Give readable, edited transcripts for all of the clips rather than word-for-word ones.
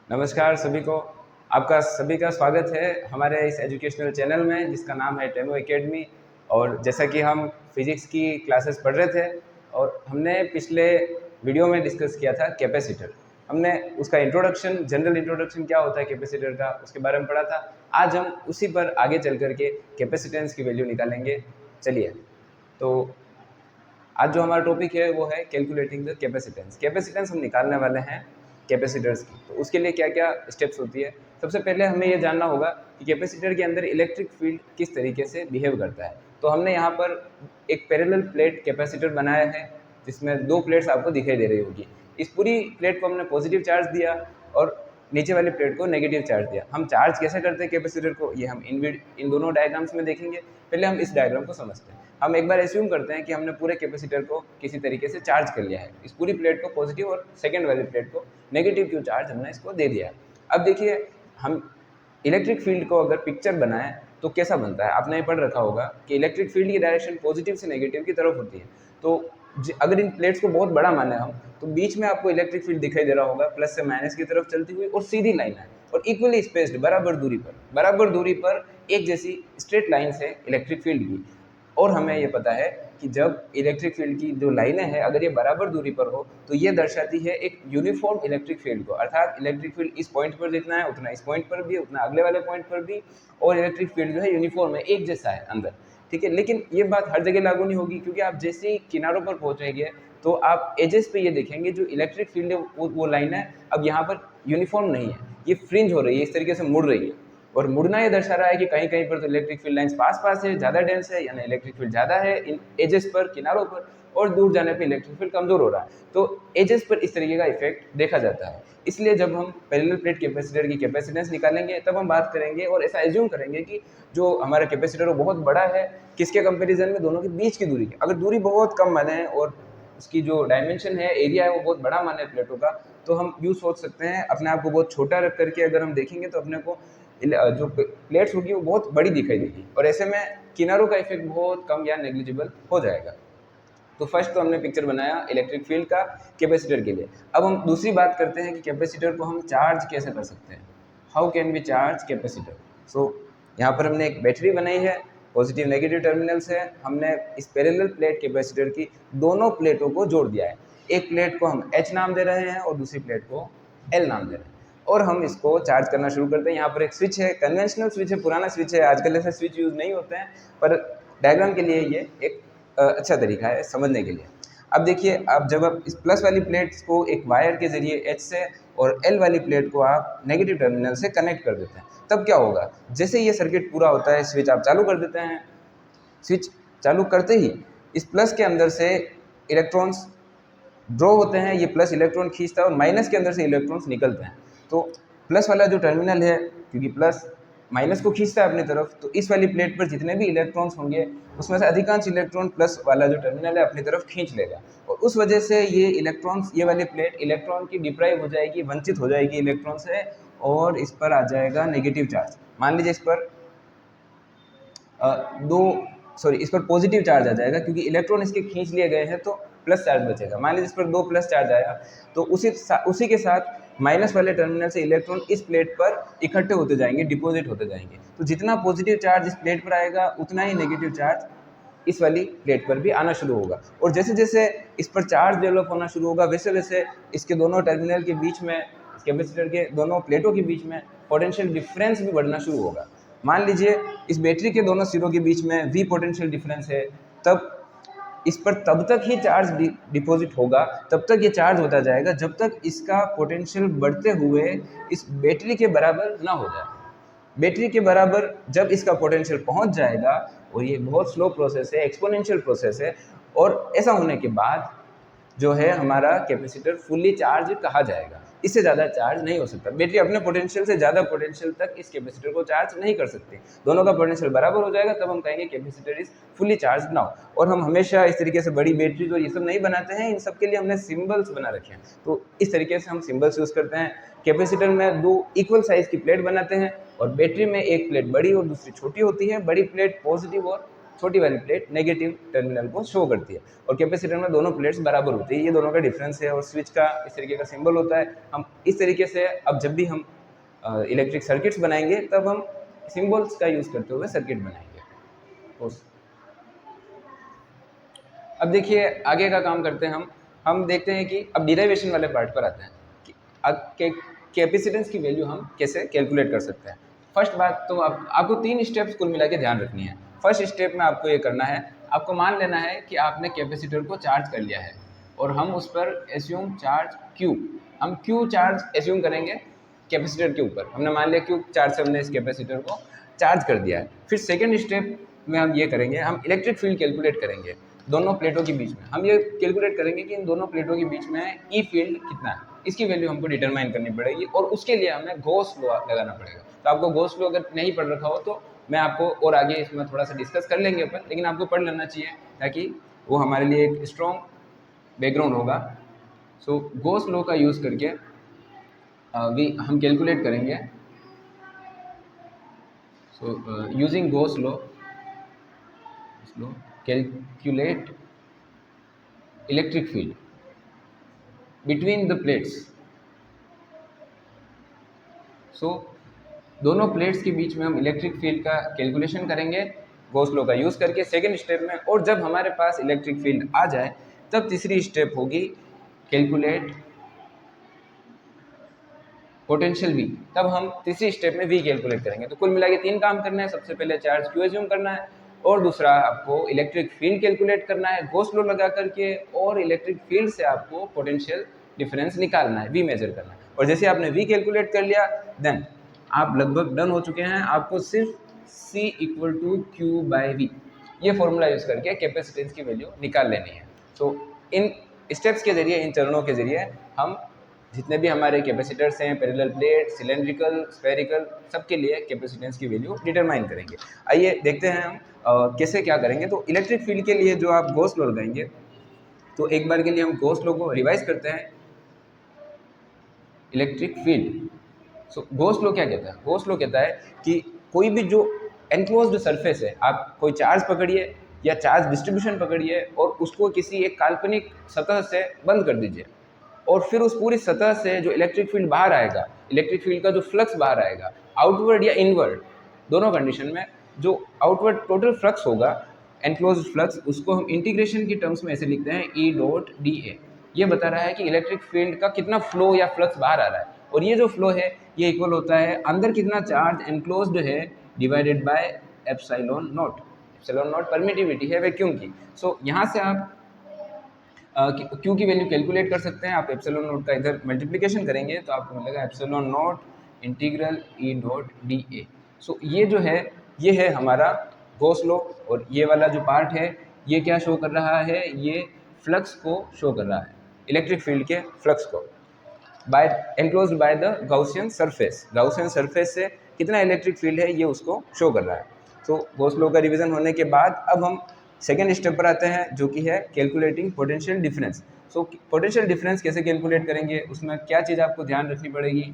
नमस्कार सभी को। आपका सभी का स्वागत है हमारे इस एजुकेशनल चैनल में जिसका नाम है टेमो एकेडमी। और जैसा कि हम फिज़िक्स की क्लासेस पढ़ रहे थे और हमने पिछले वीडियो में डिस्कस किया था कैपेसिटर। हमने उसका इंट्रोडक्शन, जनरल इंट्रोडक्शन क्या होता है कैपेसिटर का, उसके बारे में पढ़ा था। आज हम उसी पर आगे चल करके कैपेसिटेंस की वैल्यू निकालेंगे। चलिए, तो आज जो हमारा टॉपिक है वो है कैलकुलेटिंग द कैपेसिटेंस। कैपेसिटेंस हम निकालने वाले हैं कैपेसिटर्स की। तो उसके लिए क्या क्या स्टेप्स होती है, सबसे पहले हमें ये जानना होगा कि कैपेसिटर के अंदर इलेक्ट्रिक फील्ड किस तरीके से बिहेव करता है। तो हमने यहाँ पर एक पैरेलल प्लेट कैपेसिटर बनाया है जिसमें दो प्लेट्स आपको दिखाई दे रही होगी। इस पूरी प्लेट को हमने पॉजिटिव चार्ज दिया और नीचे वाली प्लेट को नेगेटिव चार्ज दिया। हम चार्ज कैसे करते हैं कैपेसिटर को, ये हम इन दोनों डायग्राम्स में देखेंगे। पहले हम इस डायग्राम को समझते हैं। हम एक बार एज्यूम करते हैं कि हमने पूरे कैपेसिटर को किसी तरीके से चार्ज कर लिया है। इस पूरी प्लेट को पॉजिटिव और सेकेंड वाली प्लेट को नेगेटिव क्यू चार्ज हमने इसको दे दिया है। अब देखिए, हम इलेक्ट्रिक फील्ड को अगर पिक्चर बनाएं तो कैसा बनता है। आपने ये पढ़ रखा होगा कि इलेक्ट्रिक फील्ड की डायरेक्शन पॉजिटिव से नेगेटिव की तरफ होती है। तो अगर इन प्लेट्स को बहुत बड़ा माने हम, तो बीच में आपको इलेक्ट्रिक फील्ड दिखाई दे रहा होगा प्लस से माइनस की तरफ चलती हुई, और सीधी लाइन है और इक्वली स्पेस्ड, बराबर दूरी पर एक जैसी स्ट्रेट लाइन से इलेक्ट्रिक फील्ड की। और हमें ये पता है कि जब इलेक्ट्रिक फील्ड की जो लाइनें हैं अगर ये बराबर दूरी पर हो तो ये दर्शाती है एक यूनिफॉर्म इलेक्ट्रिक फील्ड को। अर्थात इलेक्ट्रिक फील्ड इस पॉइंट पर जितना है उतना इस पॉइंट पर भी, उतना अगले वाले पॉइंट पर भी, और इलेक्ट्रिक फील्ड जो है यूनिफॉर्म है, एक जैसा है अंदर। ठीक है, लेकिन ये बात हर जगह लागू नहीं होगी, क्योंकि आप जैसे ही किनारों पर पहुंचेंगे तो आप एजेस पे ये देखेंगे जो इलेक्ट्रिक फील्ड है वो लाइन है अब यहाँ पर यूनिफॉर्म नहीं है, ये फ्रिंज हो रही है, इस तरीके से मुड़ रही है। और मुड़ना ये दर्शा रहा है कि कहीं कहीं पर तो इलेक्ट्रिक फील्ड लाइंस पास पास है, ज़्यादा डेंस है, यानी इलेक्ट्रिक फील्ड ज़्यादा है इन एजेस पर, किनारों पर, और दूर जाने पे इलेक्ट्रिक फील्ड कमज़ोर हो रहा है। तो एजेस पर इस तरीके का इफेक्ट देखा जाता है। इसलिए जब हम पैरेलल प्लेट कैपेसिटर की कैपेसिटेंस निकालेंगे तब हम बात करेंगे और ऐसा एज्यूम करेंगे कि जो हमारा कैपेसिटर वो बहुत बड़ा है, किसके कंपेरिजन में, दोनों के बीच की दूरी के। अगर दूरी बहुत कम माने और उसकी जो डायमेंशन है, एरिया है, वो बहुत बड़ा माने प्लेटों का, तो हम यूँ सोच सकते हैं अपने आप को बहुत छोटा रख करके अगर हम देखेंगे तो अपने को जो प्लेट्स होगी वो बहुत बड़ी दिखाई देगी, और ऐसे में किनारों का इफेक्ट बहुत कम या नेग्लिजिबल हो जाएगा। तो फर्स्ट तो हमने पिक्चर बनाया इलेक्ट्रिक फील्ड का कैपेसिटर के लिए। अब हम दूसरी बात करते हैं कि कैपेसिटर को हम चार्ज कैसे कर सकते हैं। How can we charge capacitor. So यहाँ पर हमने एक बैटरी बनाई है, पॉजिटिव नेगेटिव टर्मिनल से हमने इस पैरेलल प्लेट कैपेसिटर की दोनों प्लेटों को जोड़ दिया है। एक प्लेट को हम H नाम दे रहे हैं और दूसरी प्लेट को L नाम दे रहे हैं, और हम इसको चार्ज करना शुरू करते हैं। यहाँ पर एक स्विच है, कन्वेंशनल स्विच है, पुराना स्विच है, आजकल ऐसे स्विच यूज़ नहीं होते हैं, पर डायग्राम के लिए ये एक अच्छा तरीका है समझने के लिए। अब देखिए, अब जब आप इस प्लस वाली प्लेट्स को एक वायर के ज़रिए H से और L वाली प्लेट को आप नेगेटिव टर्मिनल से कनेक्ट कर देते हैं, तब क्या होगा, जैसे ये सर्किट पूरा होता है स्विच आप चालू कर देते हैं। स्विच चालू करते ही इस प्लस के अंदर से इलेक्ट्रॉन्स ड्रॉ होते हैं, ये प्लस इलेक्ट्रॉन खींचता है और माइनस के अंदर से इलेक्ट्रॉन्स निकलते हैं। तो प्लस वाला जो टर्मिनल है, क्योंकि प्लस माइनस को खींचता है अपनी तरफ, तो इस वाली प्लेट पर जितने भी इलेक्ट्रॉन्स होंगे उसमें से अधिकांश इलेक्ट्रॉन प्लस वाला जो टर्मिनल है अपनी तरफ खींच लेगा, और उस वजह से ये इलेक्ट्रॉन्स, ये वाली प्लेट इलेक्ट्रॉन की डिप्राइव हो जाएगी, वंचित हो जाएगी इलेक्ट्रॉन से, और इस पर आ जाएगा नेगेटिव चार्ज। मान लीजिए इस पर इस पर पॉजिटिव चार्ज आ जाएगा, क्योंकि इलेक्ट्रॉन इसके खींच लिए गए हैं तो प्लस चार्ज बचेगा। मान लीजिए इस पर 2 प्लस चार्ज आया, तो उसी के साथ माइनस वाले टर्मिनल से इलेक्ट्रॉन इस प्लेट पर इकट्ठे होते जाएंगे, डिपॉजिट होते जाएंगे। तो जितना पॉजिटिव चार्ज इस प्लेट पर आएगा उतना ही नेगेटिव चार्ज इस वाली प्लेट पर भी आना शुरू होगा, और जैसे जैसे इस पर चार्ज डेवलप होना शुरू होगा वैसे वैसे इसके दोनों टर्मिनल के बीच में, कैपेसिटर के दोनों प्लेटों के बीच में पोटेंशियल डिफरेंस भी बढ़ना शुरू होगा। मान लीजिए इस बैटरी के दोनों सिरों के बीच में V पोटेंशियल डिफरेंस है, तब इस पर तब तक ही चार्ज डिपॉजिट होगा, तब तक ये चार्ज होता जाएगा जब तक इसका पोटेंशियल बढ़ते हुए इस बैटरी के बराबर ना हो जाए। बैटरी के बराबर जब इसका पोटेंशियल पहुंच जाएगा, और ये बहुत स्लो प्रोसेस है, एक्सपोनेंशियल प्रोसेस है, और ऐसा होने के बाद जो है हमारा कैपेसिटर फुल्ली चार्ज कहा जाएगा। इससे ज़्यादा चार्ज नहीं हो सकता। बैटरी अपने पोटेंशियल से ज़्यादा पोटेंशियल तक इस कैपेसिटर को चार्ज नहीं कर सकती। दोनों का पोटेंशियल बराबर हो जाएगा तब हम कहेंगे capacitor is fully charge now. और हम हमेशा इस तरीके से बड़ी बैटरी और ये सब नहीं बनाते हैं, इन सब के लिए हमने सिम्बल्स बना रखे हैं। तो इस तरीके से हम सिम्बल्स यूज़ करते हैं। कैपेसिटर में 2 इक्वल साइज़ की प्लेट बनाते हैं, और बैटरी में एक प्लेट बड़ी और दूसरी छोटी होती है। बड़ी प्लेट पॉजिटिव और छोटी वाली प्लेट नेगेटिव टर्मिनल को शो करती है, और कैपेसिटर में दोनों प्लेट्स बराबर होती है। ये दोनों का डिफरेंस है, और स्विच का इस तरीके का सिंबल होता है। हम इस तरीके से अब जब भी हम इलेक्ट्रिक सर्किट्स बनाएंगे तब हम सिंबल्स का यूज़ करते हुए सर्किट बनाएंगे। अब देखिए आगे का काम करते हैं हम देखते हैं कि अब डिराइवेशन वाले पार्ट पर आते हैं कि कैपेसिटेंस की वैल्यू हम कैसे कैलकुलेट कर सकते हैं। फर्स्ट बात तो आपको 3 स्टेप्स कुल मिला के ध्यान रखनी है। फर्स्ट स्टेप में आपको ये करना है, आपको मान लेना है कि आपने कैपेसिटर को चार्ज कर लिया है, और हम उस पर एज्यूम चार्ज Q, हम Q चार्ज एज्यूम करेंगे कैपेसिटर के ऊपर। हमने मान लिया Q चार्ज से हमने इस कैपेसिटर को चार्ज कर दिया है। फिर सेकेंड स्टेप में हम ये करेंगे, हम इलेक्ट्रिक फील्ड कैलकुलेट करेंगे दोनों प्लेटों के बीच में। हम ये कैलकुलेट करेंगे कि इन दोनों प्लेटों के बीच में ई फील्ड कितना है, इसकी वैल्यू हमको डिटरमाइन करनी पड़ेगी, और उसके लिए हमें गॉस लॉ लगाना पड़ेगा। तो आपको गॉस लॉ अगर नहीं पढ़ रखा हो तो मैं आपको और आगे इसमें थोड़ा सा डिस्कस कर लेंगे अपन, लेकिन आपको पढ़ लेना चाहिए ताकि वो हमारे लिए एक स्ट्रॉन्ग बैकग्राउंड होगा। सो गॉस लॉ का यूज़ करके हम कैलकुलेट करेंगे। So using Gauss law calculate electric field between the plates। सो दोनों प्लेट्स के बीच में हम इलेक्ट्रिक फील्ड का कैलकुलेशन करेंगे गॉस लॉ का यूज़ करके सेकेंड स्टेप में। और जब हमारे पास इलेक्ट्रिक फील्ड आ जाए तब तीसरी स्टेप होगी कैलकुलेट पोटेंशियल V। तब हम तीसरी स्टेप में V कैलकुलेट करेंगे। तो कुल मिला के 3 काम करना है। सबसे पहले चार्ज Q एज्यूम करना है, और दूसरा आपको इलेक्ट्रिक फील्ड कैलकुलेट करना है गॉस लॉ लगा करके, और इलेक्ट्रिक फील्ड से आपको पोटेंशियल डिफरेंस निकालना है, V मेजर करना है। और जैसे आपने V कैलकुलेट कर लिया देन आप लगभग डन हो चुके हैं। आपको सिर्फ C = Q/V ये फॉर्मूला यूज़ करके कैपेसिटेंस की वैल्यू निकाल लेनी है। तो इन स्टेप्स के जरिए, इन चरणों के जरिए हम जितने भी हमारे कैपेसिटर्स हैं, पैरेलल प्लेट, सिलेंड्रिकल, स्फेरिकल, सबके लिए कैपेसिटेंस की वैल्यू डिटरमाइन करेंगे। आइए देखते हैं हम कैसे क्या करेंगे। तो इलेक्ट्रिक फील्ड के लिए जो आप गॉस लॉ लगाएंगे, तो एक बार के लिए हम गॉस लॉ को रिवाइज करते हैं। इलेक्ट्रिक फील्ड, सो गॉस लॉ क्या कहता है? गॉस लॉ कहता है कि कोई भी जो एनक्लोज्ड सरफेस है, आप कोई चार्ज पकड़िए या चार्ज डिस्ट्रीब्यूशन पकड़िए और उसको किसी एक काल्पनिक सतह से बंद कर दीजिए, और फिर उस पूरी सतह से जो इलेक्ट्रिक फील्ड बाहर आएगा, इलेक्ट्रिक फील्ड का जो फ्लक्स बाहर आएगा, आउटवर्ड या इनवर्ड दोनों कंडीशन में, जो आउटवर्ड टोटल फ्लक्स होगा, एनक्लोज्ड फ्लक्स, उसको हम इंटीग्रेशन की टर्म्स में ऐसे लिखते हैं E.dA। ये बता रहा है कि इलेक्ट्रिक फील्ड का कितना फ्लो या फ्लक्स बाहर आ रहा है, और ये जो फ्लो है ये इक्वल होता है अंदर कितना चार्ज एनक्लोज्ड है divided by epsilon not. Epsilon not permittivity है वैक्यूम की। सो यहाँ से आप Q की वैल्यू कैलकुलेट कर सकते हैं। आप एप्सिलॉन नॉट का इधर मल्टीप्लिकेशन करेंगे तो आपको मिलेगा एप्सिलॉन नॉट इंटीग्रल E.dA। सो ये जो है ये है हमारा गॉस लॉ, और ये वाला जो पार्ट है ये क्या शो कर रहा है? ये फ्लक्स को शो कर रहा है, इलेक्ट्रिक फील्ड के फ्लक्स को by enclosed by the Gaussian surface. Gaussian surface से कितना इलेक्ट्रिक फील्ड है ये उसको शो कर रहा है। तो गॉस लॉ का रिवीजन होने के बाद अब हम सेकेंड स्टेप पर आते हैं, जो कि है calculating potential difference. So potential difference कैसे कैलकुलेट करेंगे, उसमें क्या चीज़ आपको ध्यान रखनी पड़ेगी?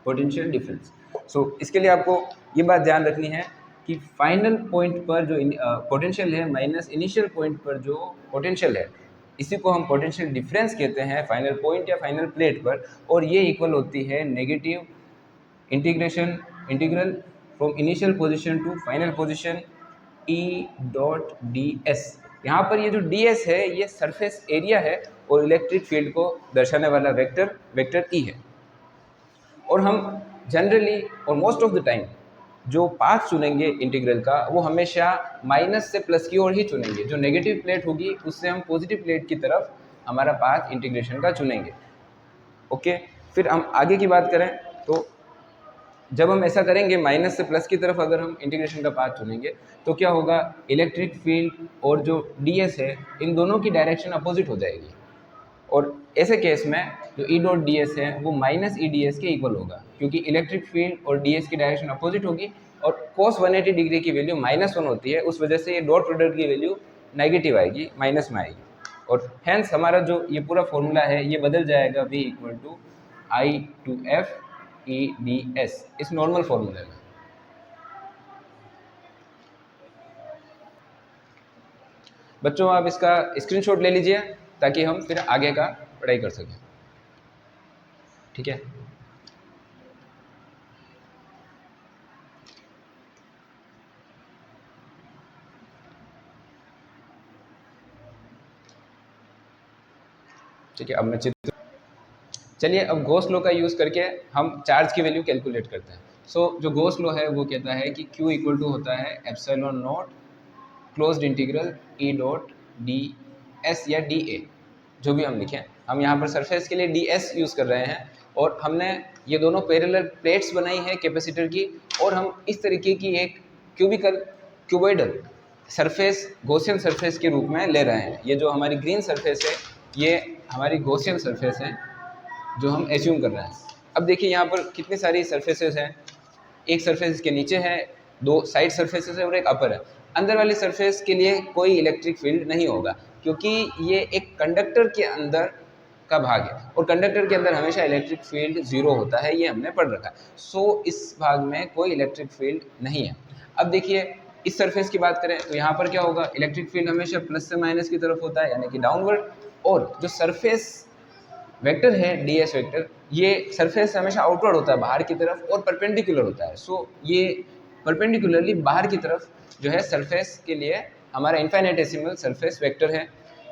Potential difference. सो इसके लिए आपको ये बात ध्यान रखनी है कि फाइनल पॉइंट पर जो पोटेंशियल है माइनस इनिशियल पॉइंट पर जो पोटेंशियल है, इसी को हम पोटेंशियल डिफरेंस कहते हैं फाइनल पॉइंट या फाइनल प्लेट पर, और ये इक्वल होती है negative integral from initial position to final position E.ds। यहाँ पर ये जो ds है ये सरफेस एरिया है, और इलेक्ट्रिक फील्ड को दर्शाने वाला वेक्टर E है। और हम जनरली और मोस्ट ऑफ द टाइम जो पाथ चुनेंगे इंटीग्रल का, वो हमेशा माइनस से प्लस की ओर ही चुनेंगे। जो नेगेटिव प्लेट होगी उससे हम पॉजिटिव प्लेट की तरफ हमारा पाथ इंटीग्रेशन का चुनेंगे। ओके, फिर हम आगे की बात करें तो जब हम ऐसा करेंगे माइनस से प्लस की तरफ अगर हम इंटीग्रेशन का पाथ चुनेंगे तो क्या होगा? इलेक्ट्रिक फील्ड और जो ds है इन दोनों की डायरेक्शन अपोजिट हो जाएगी, और ऐसे केस में जो E.ds है वो माइनस EDS के इक्वल होगा, क्योंकि इलेक्ट्रिक फील्ड और ds की डायरेक्शन अपोजिट होगी, और cos 180 डिग्री की वैल्यू -1 होती है। उस वजह से ये डॉट प्रोडक्ट की वैल्यू नेगेटिव आएगी, माइनस में आएगी, और हैंस हमारा जो ये पूरा फॉर्मूला है ये बदल जाएगा V = I/F EDS इस नॉर्मल फॉर्मूले में। बच्चों आप इसका स्क्रीनशॉट ले लीजिए ताकि हम फिर आगे का पढ़ाई कर सकें। ठीक है, ठीक है। अब मैं चित्र, चलिए अब गॉस लॉ का यूज़ करके हम चार्ज की वैल्यू कैलकुलेट करते हैं। सो जो गॉस लॉ है वो कहता है कि Q इक्वल टू होता है epsilon not closed integral E dot D S या डी ए, जो भी हम लिखें। हम यहाँ पर सरफेस के लिए डी एस यूज़ कर रहे हैं और हमने ये दोनों पैरेलल प्लेट्स बनाई है कैपेसिटर की, और हम इस तरीके की एक क्यूबॉइडल सरफेस गॉसियन सरफेस के रूप में ले रहे हैं। ये जो हमारी ग्रीन सरफेस है ये हमारी गॉसियन सरफेस है जो हम एज्यूम कर रहे हैं। अब देखिए यहाँ पर कितनी सारी सरफेसेस हैं। एक सरफेस के नीचे है, दो साइड सरफेसेस है और एक अपर है। अंदर वाली सरफेस के लिए कोई इलेक्ट्रिक फील्ड नहीं होगा क्योंकि ये एक कंडक्टर के अंदर का भाग है और कंडक्टर के अंदर हमेशा इलेक्ट्रिक फील्ड 0 होता है, ये हमने पढ़ रखा है। सो इस भाग में कोई इलेक्ट्रिक फील्ड नहीं है। अब देखिए इस सरफेस की बात करें तो यहाँ पर क्या होगा, इलेक्ट्रिक फील्ड हमेशा प्लस से माइनस की तरफ होता है यानी कि डाउनवर्ड, और जो सरफेस वेक्टर है डी एस वेक्टर, ये सरफेस हमेशा आउटवर्ड होता है बाहर की तरफ और परपेंडिकुलर होता है। सो ये परपेंडिकुलरली बाहर की तरफ जो है सरफेस के लिए हमारा इनफाइनेटेसिमल सरफेस वेक्टर है।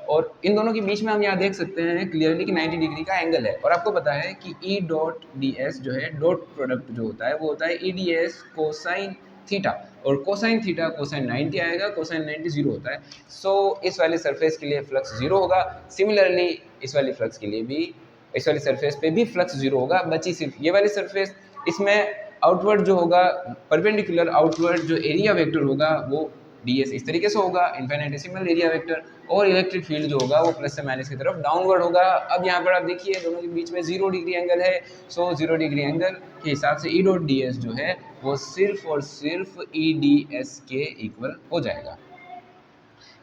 और इन दोनों के बीच में हम यहाँ देख सकते हैं क्लियरली कि 90 डिग्री का एंगल है। और आपको पता है कि ई डॉट डी एस जो है डॉट प्रोडक्ट जो होता है वो होता है E D S cosine theta, और कोसाइन थीटा कोसाइन 90 आएगा, कोसाइन 90 0 होता है। सो इस वाले सरफेस के लिए फ्लक्स 0 होगा। सिमिलरली इस वाली फ्लक्स के लिए भी, इस वाली सरफेस पे भी फ्लक्स 0 होगा, बची सिर्फ ये वाली सरफेस। इसमें आउटवर्ड जो होगा, परपेंडिकुलर आउटवर्ड जो एरिया वेक्टर होगा वो डी एस इस तरीके से होगा, इनफाइनेटेसिमल एरिया वेक्टर, और इलेक्ट्रिक फील्ड जो होगा वो प्लस से माइनस की तरफ डाउनवर्ड होगा। अब यहाँ पर आप देखिए दोनों के बीच में 0 डिग्री एंगल है। सो 0 डिग्री एंगल के हिसाब से ई डॉट डी एस जो है वो सिर्फ और सिर्फ ई डी एस के इक्वल हो जाएगा।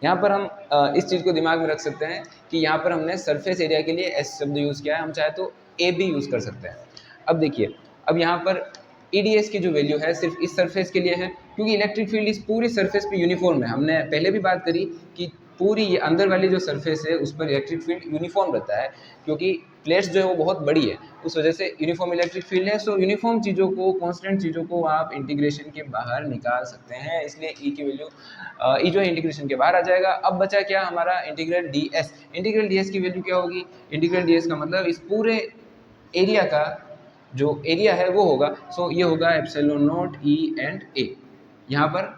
यहाँ पर हम इस चीज़ को दिमाग में रख सकते हैं कि यहाँ पर हमने सरफेस एरिया के लिए एस शब्द यूज़ किया है, हम चाहे तो ए भी यूज़ कर सकते हैं। अब देखिए अब यहाँ पर ई डी एस की जो वैल्यू है सिर्फ इस सरफेस के लिए है क्योंकि इलेक्ट्रिक फील्ड इस पूरी सरफेस पे यूनिफॉर्म है। हमने पहले भी बात करी कि पूरी ये अंदर वाली जो सरफेस है उस पर इलेक्ट्रिक फील्ड यूनिफॉर्म रहता है क्योंकि प्लेट्स जो है वो बहुत बड़ी है, उस वजह से यूनिफॉर्म इलेक्ट्रिक फील्ड है। सो यूनिफॉर्म चीज़ों को, कांस्टेंट चीज़ों को आप इंटीग्रेशन के बाहर निकाल सकते हैं, इसलिए ई की वैल्यू ई जो है इंटीग्रेशन के बाहर आ जाएगा। अब बचा क्या हमारा integral D S. Integral D S की वैल्यू क्या होगी, इंटीग्रल डी एस का मतलब इस पूरे एरिया का जो एरिया है वो होगा। सो ये होगा एप्सिलॉन नॉट ई एंड ए, यहाँ पर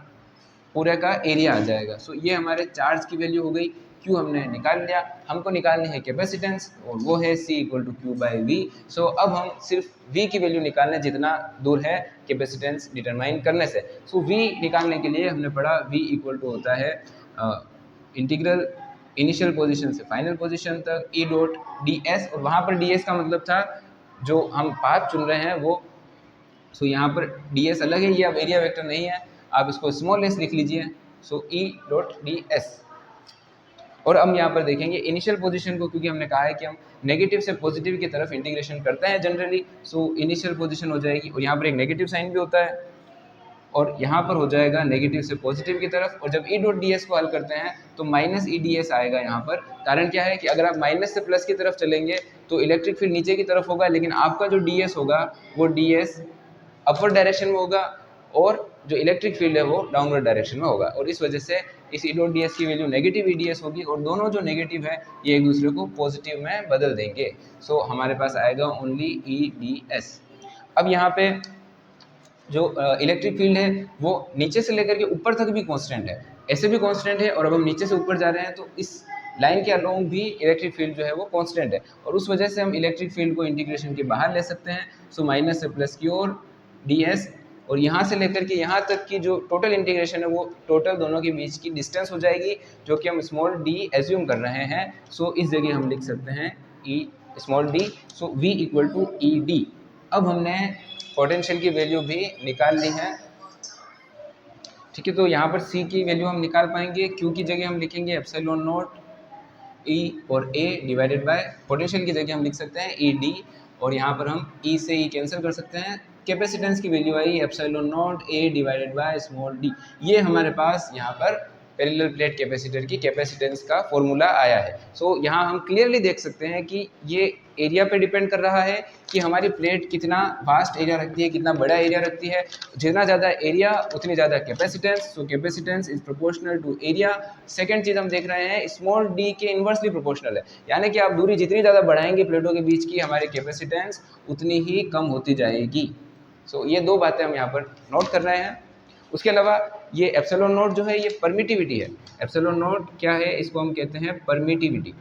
पूरे का एरिया आ जाएगा। सो ये हमारे चार्ज की वैल्यू हो गई। क्यू हमने निकाल लिया, हमको निकालनी है कैपेसिटेंस और वो है C equal to Q by V. So अब हम सिर्फ V की वैल्यू निकालने जितना दूर है कैपेसिटेंस डिटरमाइन करने से। सो V निकालने के लिए हमने पढ़ा V इक्वल टू होता है इंटीग्रल इनिशियल पोजीशन से फाइनल पोजीशन तक E डॉट डी एस, और वहाँ पर डी एस का मतलब था जो हम पाथ चुन रहे हैं वो। सो यहाँ पर डी एस अलग है, ये अब एरिया वेक्टर नहीं है, आप इसको स्मॉल एस लिख लीजिए। सो ई डॉट डी एस। और हम यहाँ पर देखेंगे इनिशियल पोजीशन को, क्योंकि हमने कहा है कि हम नेगेटिव से पॉजिटिव की तरफ इंटीग्रेशन करते हैं जनरली। सो इनिशियल पोजीशन हो जाएगी, और यहाँ पर एक नेगेटिव साइन भी होता है, और यहाँ पर हो जाएगा नेगेटिव से पॉजिटिव की तरफ। और जब ई डॉट डी एस को हल करते हैं तो माइनस ई डी एस आएगा यहाँ पर। कारण क्या है कि अगर आप माइनस से प्लस की तरफ चलेंगे तो इलेक्ट्रिक फील्ड नीचे की तरफ होगा, लेकिन आपका जो डी एस होगा वो डी एस अपवर्ड डायरेक्शन में होगा और जो इलेक्ट्रिक फील्ड है वो डाउनवर्ड डायरेक्शन में होगा। और इस वजह से इस ई डॉट डी एस की value negative E D S होगी, और दोनों जो नेगेटिव है ये एक दूसरे को पॉजिटिव में बदल देंगे। सो हमारे पास आएगा ओनली ई डी एस। अब यहाँ पे जो इलेक्ट्रिक फील्ड है वो नीचे से लेकर के ऊपर तक भी कांस्टेंट है, ऐसे भी कांस्टेंट है, और अब हम नीचे से ऊपर जा रहे हैं तो इस लाइन के अलोंग भी इलेक्ट्रिक फील्ड जो है वो कांस्टेंट है, और उस वजह से हम इलेक्ट्रिक फील्ड को इंटीग्रेशन के बाहर ले सकते हैं। सो माइनस से प्लस की ओर डी एस, और यहाँ से लेकर के यहाँ तक की जो टोटल इंटीग्रेशन है वो टोटल दोनों के बीच की डिस्टेंस हो जाएगी, जो कि हम स्मॉल डी एज्यूम कर रहे हैं। सो इस जगह हम लिख सकते हैं E small D. So V equal to E D. अब हमने पोटेंशियल की वैल्यू भी निकाल ली है, ठीक है। तो यहाँ पर C की वैल्यू हम निकाल पाएंगे, Q की जगह हम लिखेंगे एप्सिलॉन नॉट E और A डिवाइडेड बाय पोटेंशियल की जगह हम लिख सकते हैं ई डी, और यहाँ पर हम E से E कैंसिल कर सकते हैं। कैपेसिटेंस की value I epsilon not A divided by small d। ये हमारे पास यहाँ पर पैरेलल प्लेट कैपेसिटर की कैपेसिटेंस का फॉर्मूला आया है। सो यहाँ हम क्लियरली देख सकते हैं कि ये एरिया पे डिपेंड कर रहा है कि हमारी प्लेट कितना वास्ट एरिया रखती है, कितना बड़ा एरिया रखती है। जितना ज़्यादा एरिया उतनी ज़्यादा capacitance, so capacitance is proportional to area. Second चीज़ हम देख रहे हैं स्मॉल डी के इन्वर्सली प्रोपोर्शनल है, यानी कि आप दूरी जितनी ज़्यादा बढ़ाएंगे प्लेटों के बीच की, हमारी कैपेसिटेंस उतनी ही कम होती जाएगी। सो ये दो बातें हम यहाँ पर नोट कर रहे हैं। उसके अलावा ये एप्सिलॉन नॉट जो है ये परमिटिविटी है। एप्सिलॉन नॉट क्या है, इसको हम कहते हैं परमिटिविटी,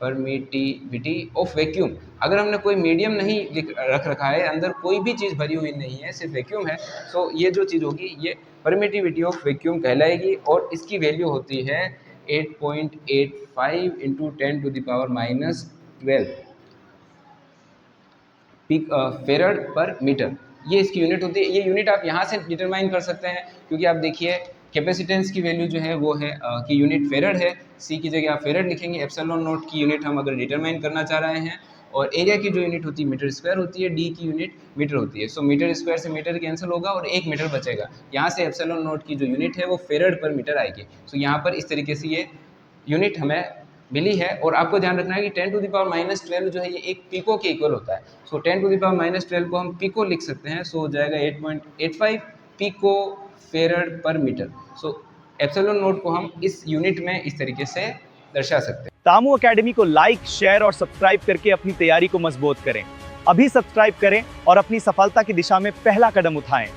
परमिटिविटी ऑफ वैक्यूम। अगर हमने कोई मीडियम नहीं रख रखा है, अंदर कोई भी चीज़ भरी हुई नहीं है, सिर्फ वैक्यूम है, सो ये जो चीज़ होगी ये परमिटिविटी ऑफ वैक्यूम कहलाएगी। और इसकी वैल्यू होती है 8.85 इंटू 10⁻⁻12 पिक फेरड पर मीटर, ये इसकी यूनिट होती है। ये यूनिट आप यहाँ से डिटरमाइन कर सकते हैं, क्योंकि आप देखिए कैपेसिटेंस की वैल्यू जो है वो है कि यूनिट फेरड है, सी की जगह आप फेरड लिखेंगे। एप्सिलॉन नॉट की यूनिट हम अगर डिटरमाइन करना चाह रहे हैं, और एरिया की जो यूनिट होती है मीटर स्क्वायर होती है, डी की यूनिट मीटर होती है। सो मीटर स्क्वायर से मीटर कैंसिल होगा और 1 मीटर बचेगा। यहाँ से एप्सिलॉन नॉट की जो यूनिट है वो फेरड पर मीटर आएगी। सो यहाँ पर इस तरीके से ये यूनिट हमें मिली है। और आपको ध्यान रखना है कि 10⁻⁻12 जो है ये एक पिको के इक्वल होता है। सो 10⁻⁻12 को हम पिको लिख सकते हैं। सो हो जाएगा 8.85 पिको फेरड पर मीटर। सो एप्सिलॉन नॉट को हम इस यूनिट में इस तरीके से दर्शा सकते हैं। तामू एकेडमी को लाइक, शेयर और सब्सक्राइब करके अपनी तैयारी को मजबूत करें। अभी सब्सक्राइब करें और अपनी सफलता की दिशा में पहला कदम उठाएं।